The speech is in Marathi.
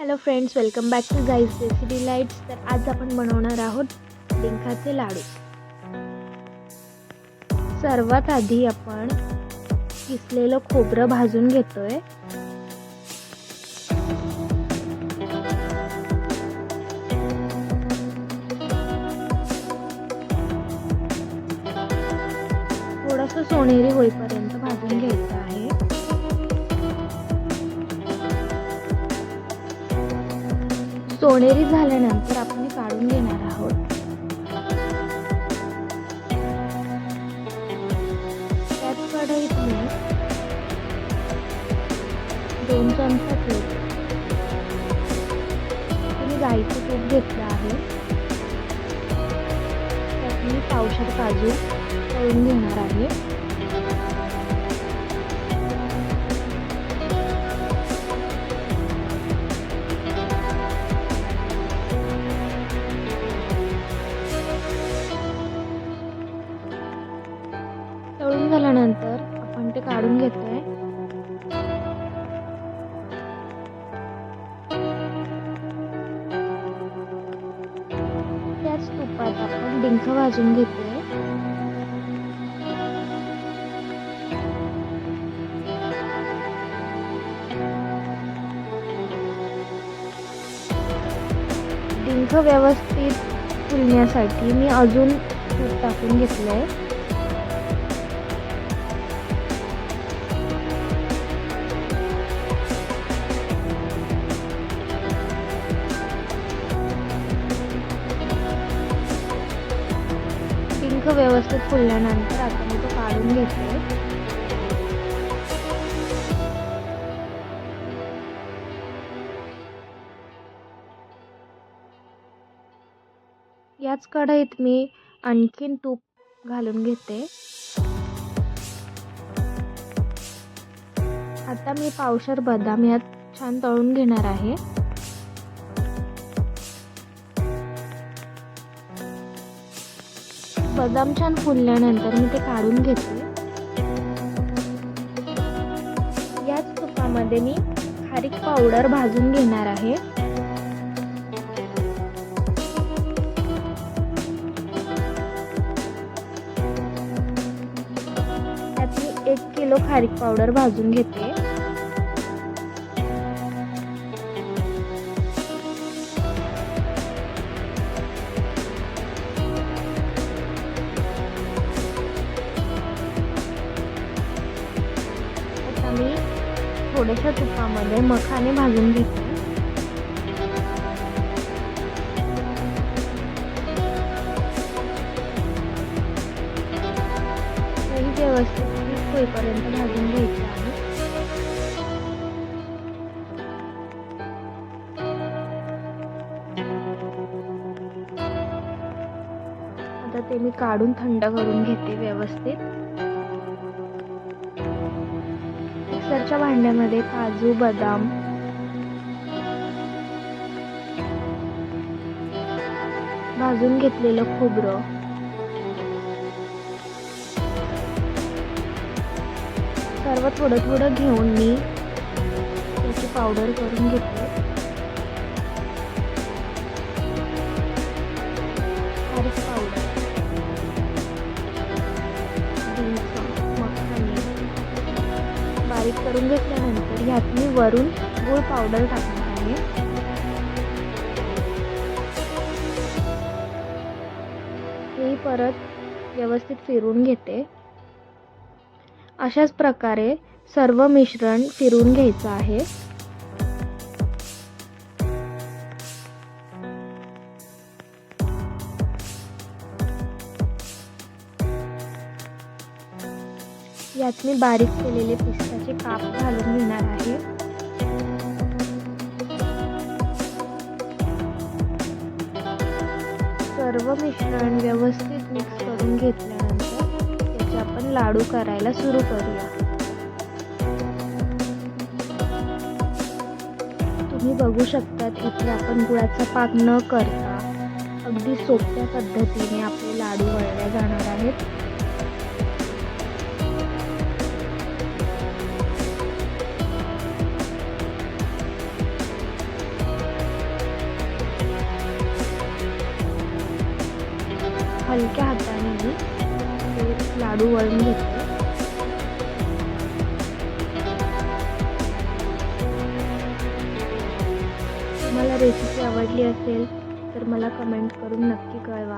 Hello friends, welcome back to guys desi delights. तर आज आपण बनवणार आहोत डिंकाचे लाडू. सर्वात आधी आपण किसलेलं खोबरं भाजून घेतोय. थोडंसं सोनेरी होईपर्यंत भाजून घ्यायचं आहे. सोनेरी झाल्यानंतर आपण काढून घेणार आहोत. त्याच कढईत मी 2 चमचा तूप, मी गाईचं तूप घेतलं आहे. त्यात मी पावशेर काजू तळून घेणार आहे. तळून झाल्यानंतर आपण ते काढून घेतोय. त्याच तुपात आपण डिंक भाजून घेतोय. डिंक व्यवस्थित फुलण्यासाठी मी अजून तूप टाकून घेतलंय. डिंक व्यवस्थित फुलल्यानंतर आता मी तो काढून घेतोय. याच कढईत मी आणखीन तूप घालून घेते. आता मी पावशेर बदाम यात छान तळून घेणार आहे. बदाम छान फुलल्यानंतर मी ते काढून घेते. याच तुपामध्ये मी खारीक पावडर भाजून घेणार आहे. त्यात मी 1 किलो खारीक पावडर भाजून घेते. मी थोड्याशा तुपामध्ये मखाने भाजून घेते. हे व्यवस्थित होईपर्यंत भाजून घ्यायचे आहे. आता ते मी काढून थंड करून घेते व्यवस्थित. मिक्सरच्या भांड्यामध्ये काजू, बदाम, भाजून घेतलेलं खोबरं, सर्व थोडं थोडं घेऊन मी त्याची पावडर करून घेते. खारीक पावडर, डिंक, मखाने बारीक करून घेतल्यानंतर ह्यात मी वरून गूळ पावडर टाकणार आहे. हे परत व्यवस्थित फिरवून घेते. अशाच प्रकारे सर्व मिश्रण फिरवून घ्यायचं आहे. यात मी बारीक केलेले पिस्ताचे काप घालून घेणार आहे. सर्व मिश्रण व्यवस्थित मिक्स करून घेतल्यानंतर त्याचे आपण लाडू करायला सुरू करूया. तुम्ही बघू शकतात इथे आपण गुळाचा पाक न करता अगदी सोप्या पद्धतीने आपले लाडू वळले जाणार आहेत. हलक्या हाताने मी ते लाडू वळून घेते. तुम्हाला रेसिपी आवडली असेल तर मला कमेंट करून नक्की कळवा.